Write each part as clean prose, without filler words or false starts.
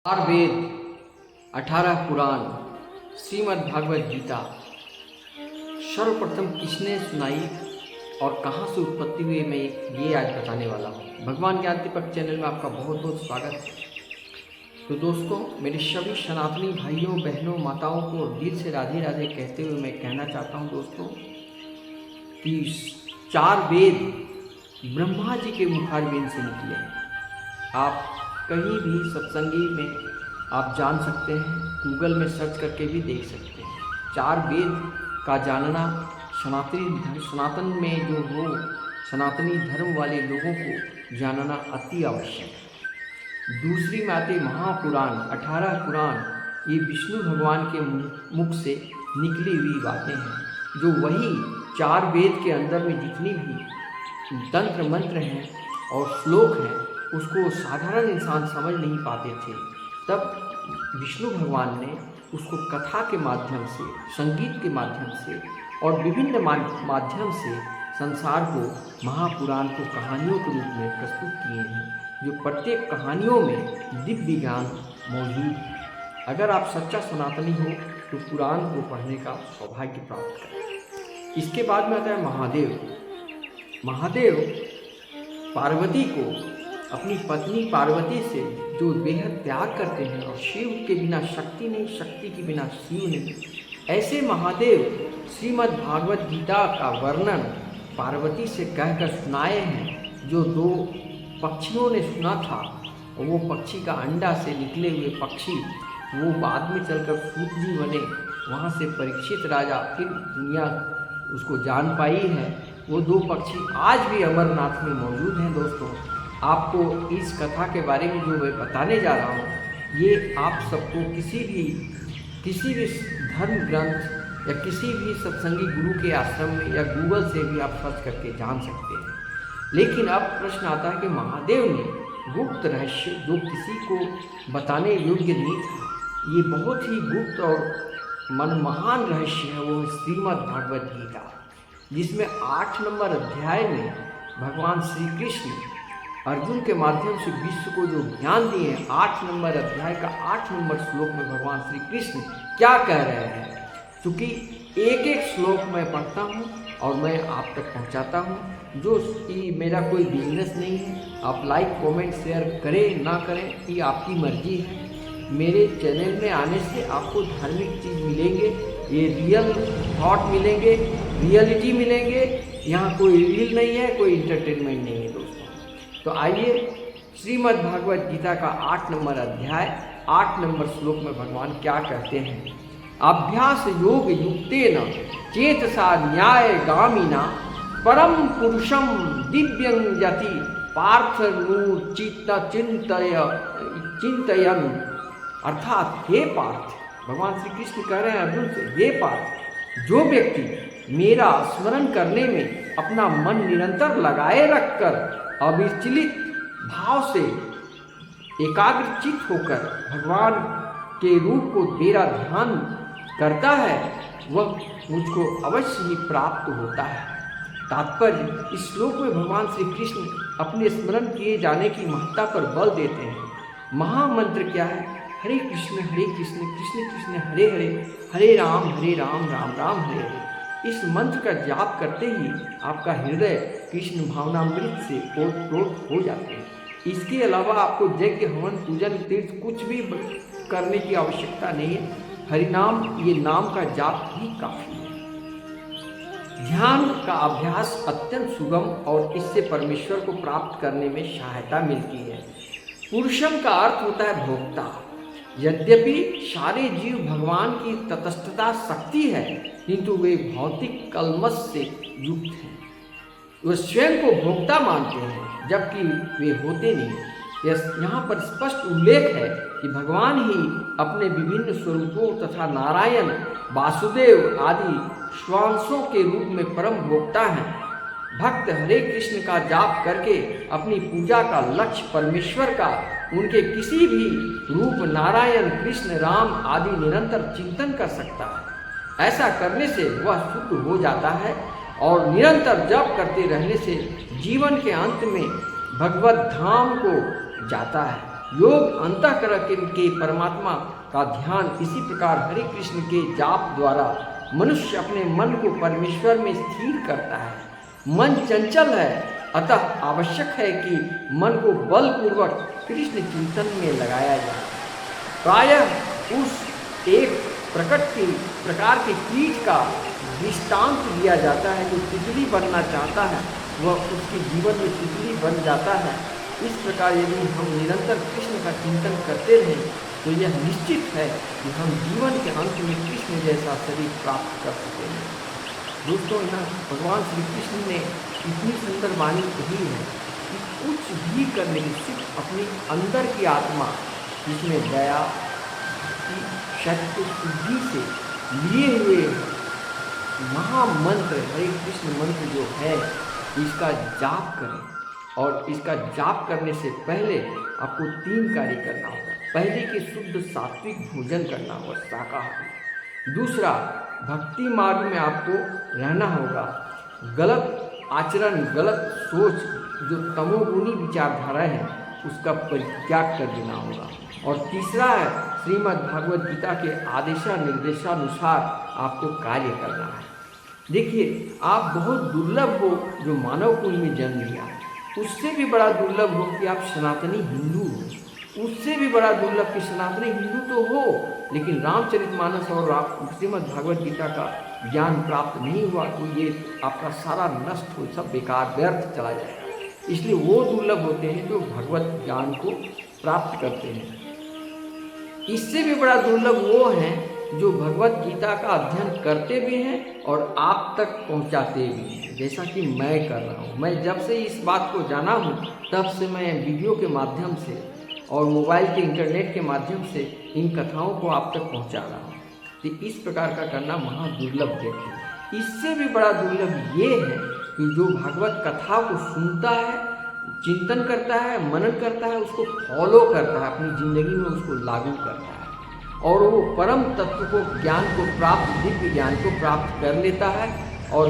चार वेद, 18 पुराण, श्रीमद् भागवत गीता सर्वप्रथम किसने सुनाई और कहाँ से उत्पत्ति हुई, मैं ये आज बताने वाला हूँ। भगवान ज्ञान दीपक चैनल में आपका बहुत बहुत स्वागत है। तो दोस्तों, मेरे सभी सनातनी भाइयों बहनों माताओं को दिल से राधे राधे कहते हुए मैं कहना चाहता हूँ दोस्तों कि चार वेद ब्रह्मा जी के मुखारबिंद से निकले हैं। आप कहीं भी सत्संगी में आप जान सकते हैं, गूगल में सर्च करके भी देख सकते हैं। चार वेद का जानना सनातन में जो हो सनातनी धर्म वाले लोगों को जानना अति आवश्यक है। दूसरी में आते महापुराण, 18 पुराण, ये विष्णु भगवान के मुख से निकली हुई बातें हैं, जो वही चार वेद के अंदर में जितनी भी तंत्र मंत्र हैं और श्लोक हैं उसको साधारण इंसान समझ नहीं पाते थे। तब विष्णु भगवान ने उसको कथा के माध्यम से, संगीत के माध्यम से और विभिन्न माध्यम से संसार को, महापुराण को कहानियों के रूप में प्रस्तुत किए हैं, जो प्रत्येक कहानियों में दिव्य ज्ञान मौजूद है। अगर आप सच्चा सनातनी हो तो पुराण को पढ़ने का सौभाग्य प्राप्त करें। इसके बाद में आता है महादेव। महादेव पार्वती को, अपनी पत्नी पार्वती से जो बेहद प्यार करते हैं, और शिव के बिना शक्ति नहीं, शक्ति के बिना शिव नहीं, ऐसे महादेव श्रीमद् भागवत गीता का वर्णन पार्वती से कहकर सुनाए हैं। जो दो पक्षियों ने सुना था, वो पक्षी का अंडा से निकले हुए पक्षी वो बाद में चलकर सूत जी बने। वहाँ से परीक्षित राजा, फिर दुनिया उसको जान पाई है। वो दो पक्षी आज भी अमरनाथ में मौजूद हैं। दोस्तों, आपको इस कथा के बारे में जो मैं बताने जा रहा हूँ, ये आप सबको किसी भी धर्म ग्रंथ या किसी भी सत्संगी गुरु के आश्रम में या गूगल से भी आप सर्च करके जान सकते हैं। लेकिन अब प्रश्न आता है कि महादेव ने गुप्त रहस्य जो किसी को बताने योग्य नहीं था, ये बहुत ही गुप्त और मनमहान रहस्य है, वो श्रीमद् भागवत गीता, जिसमें 8 नंबर अध्याय में भगवान श्री कृष्ण अर्जुन के माध्यम से विश्व को जो ज्ञान दिए हैं। 8 नंबर अध्याय का 8 नंबर श्लोक में भगवान श्री कृष्ण क्या कह रहे हैं, क्योंकि एक एक श्लोक मैं पढ़ता हूँ और मैं आप तक पहुँचाता हूँ। जो कि मेरा कोई बिजनेस नहीं है। आप लाइक कमेंट शेयर करें ना करें, ये आपकी मर्जी है। मेरे चैनल में आने से आपको धार्मिक चीज़ मिलेंगे, ये रियल थॉट मिलेंगे, रियलिटी मिलेंगे। यहाँ कोई रील नहीं है, कोई इंटरटेनमेंट नहीं है दोस्तों। तो आइए श्रीमद् भागवत गीता का 8 नंबर अध्याय 8 नंबर श्लोक में भगवान क्या कहते हैं। अभ्यास योग युक्तेन चेतसा न्याय गामिना परम पुरुषम दिव्यं यति पार्थ नु चिंतयन। अर्थात हे पार्थ, भगवान श्री कृष्ण कह रहे हैं अर्जुन से, हे पार्थ, जो व्यक्ति मेरा स्मरण करने में अपना मन निरंतर लगाए रखकर अविचलित भाव से एकाग्रचित होकर भगवान के रूप को मेरा ध्यान करता है, वह मुझको अवश्य ही प्राप्त होता है। तात्पर्य, इस श्लोक में भगवान श्री कृष्ण अपने स्मरण किए जाने की महत्ता पर बल देते हैं। महामंत्र क्या है? हरे कृष्ण कृष्ण कृष्ण हरे हरे, हरे राम राम राम हरे हरे। इस मंत्र का जाप करते ही आपका हृदय कृष्ण भावनामृत से ओत-प्रोत हो जाते हैं। इसके अलावा आपको यज्ञ हवन पूजन तीर्थ कुछ भी करने की आवश्यकता नहीं है। हरिनाम, ये नाम का जाप ही काफी है। ध्यान का अभ्यास अत्यंत सुगम और इससे परमेश्वर को प्राप्त करने में सहायता मिलती है। पुरुषम का अर्थ होता है भोक्ता। यद्यपि सारे जीव भगवान की तटस्थता शक्ति है, किंतु वे भौतिक कलमश से युक्त हैं। वे स्वयं को भोक्ता मानते हैं, जबकि वे होते नहीं। यहाँ पर स्पष्ट उल्लेख है कि भगवान ही अपने विभिन्न स्वरूपों तथा नारायण, वासुदेव आदि स्वांशों के रूप में परम भोक्ता हैं। भक्त हरे कृष्ण का जाप करके अपनी पूजा का लक्ष्य परमेश्वर का, उनके किसी भी रूप नारायण, कृष्ण, राम आदि निरंतर चिंतन कर सकता है। ऐसा करने से वह शुद्ध हो जाता है और निरंतर जप करते रहने से जीवन के अंत में भगवत धाम को जाता है। योग अंतःकरण के परमात्मा का ध्यान। इसी प्रकार हरे कृष्ण के जाप द्वारा मनुष्य अपने मन को परमेश्वर में स्थिर करता है। मन चंचल है, अतः आवश्यक है कि मन को बलपूर्वक कृष्ण चिंतन में लगाया जाए। प्रायः उस एक प्रकार के कीट का दृष्टांत दिया जाता है जो तितली बनना चाहता है, वह उसके जीवन में तितली बन जाता है। इस प्रकार यदि हम निरंतर कृष्ण का चिंतन करते रहें तो यह निश्चित है कि हम जीवन के अंत में कृष्ण जैसा शरीर प्राप्त कर सकेंगे। दोस्तों, यहाँ भगवान श्री कृष्ण ने इतनी सुंदर वाणी कही है कि कुछ भी करने की सिर्फ अपनी अंदर की आत्मा, जिसमें दया की शक्ति शुद्धि से लिए हुए महामंत्र हरे कृष्ण मंत्र जो है, इसका जाप करें। और इसका जाप करने से पहले आपको 3 कार्य करना होगा। पहले कि शुद्ध सात्विक भोजन करना होगा, शाकाहारी। दूसरा, भक्ति मार्ग में आपको रहना होगा। गलत आचरण, गलत सोच, जो तमोगुणी विचारधारा है, उसका परित्याग कर देना होगा। और तीसरा है, श्रीमद् भागवत गीता के आदेशा निर्देशानुसार आपको कार्य करना है। देखिए, आप बहुत दुर्लभ हो जो मानव कुल में जन्म लिया, उससे भी बड़ा दुर्लभ हो कि आप सनातनी हिंदू हो, उससे भी बड़ा दुर्लभ कि सनातनी हिंदू तो हो लेकिन रामचरितमानस और श्रीमद् भागवत गीता का ज्ञान प्राप्त नहीं हुआ, तो ये आपका सारा नष्ट हो, सब बेकार व्यर्थ चला जाएगा। इसलिए वो दुर्लभ होते हैं जो भगवत ज्ञान को प्राप्त करते हैं। इससे भी बड़ा दुर्लभ वो हैं जो भगवत गीता का अध्ययन करते भी हैं और आप तक पहुंचाते भी हैं, जैसा कि मैं कर रहा हूं। मैं जब से इस बात को जाना हूं, तब से मैं वीडियो के माध्यम से और मोबाइल के इंटरनेट के माध्यम से इन कथाओं को आप तक पहुंचा रहा हूं। तो इस प्रकार का करना महादुर्लभ व्यक्ति। इससे भी बड़ा दुर्लभ ये है कि जो भगवत कथा को सुनता है, चिंतन करता है, मनन करता है, उसको फॉलो करता है, अपनी जिंदगी में उसको लागू करता है और वो परम तत्व को, ज्ञान को प्राप्त, दिव्य ज्ञान को प्राप्त कर लेता है। और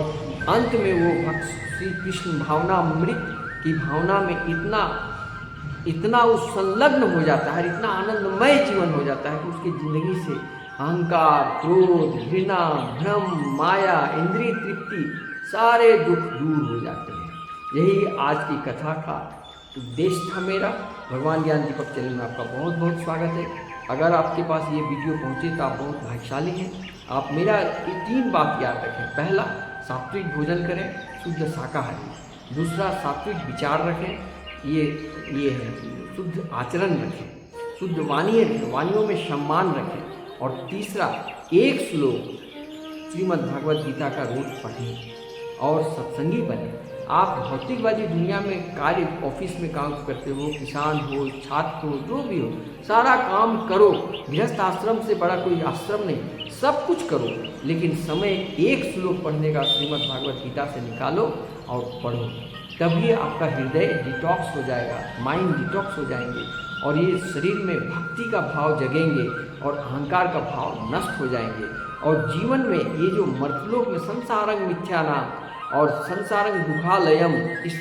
अंत में वो भक्त श्री कृष्ण भावनामृत की भावना में इतना उस संलग्न हो जाता है, इतना आनंदमय जीवन हो जाता है कि उसकी जिंदगी से अहंकार, क्रोध, घृणा, भ्रम, माया, इंद्रिय तृप्ति, सारे दुख दूर हो जाते हैं। यही आज की कथा का उद्देश्य था मेरा। भगवान ज्ञान दीपक चैनल में आपका बहुत बहुत स्वागत है। अगर आपके पास ये वीडियो पहुंचे तो आप बहुत भाग्यशाली हैं। आप मेरा 3 बात याद रखें। पहला, सात्विक भोजन करें, शुद्ध शाकाहारी। दूसरा, सात्विक विचार रखें, ये है, शुद्ध आचरण रखें, शुद्ध वाणी रखें, वाणियों में सम्मान रखें। और तीसरा, एक श्लोक श्रीमद् भागवत गीता का रोज पढ़ें और सत्संगी बने। आप भौतिकवादी दुनिया में कार्य, ऑफिस में काम करते हो, किसान हो, छात्र हो, जो भी हो, सारा काम करो। गृहस्थ आश्रम से बड़ा कोई आश्रम नहीं, सब कुछ करो, लेकिन समय एक श्लोक पढ़ने का श्रीमद् भागवत गीता से निकालो और पढ़ो। तभी आपका हृदय डिटॉक्स हो जाएगा, माइंड डिटॉक्स हो जाएंगे और ये शरीर में भक्ति का भाव जगेंगे और अहंकार का भाव नष्ट हो जाएंगे। और जीवन में ये जो मर्तलोक में संसारंग मिथ्यानाम और संसारंग दुखालयम, इस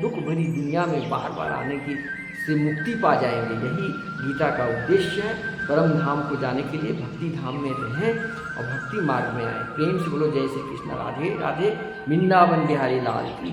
दुख भरी दुनिया में बार बार आने की से मुक्ति पा जाएंगे। यही गीता का उद्देश्य है। परम धाम को जाने के लिए भक्ति धाम में रहें और भक्ति मार्ग में आए। प्रेम से बोलो जय श्री कृष्ण, राधे राधे, वृंदावन बिहारी लाल की।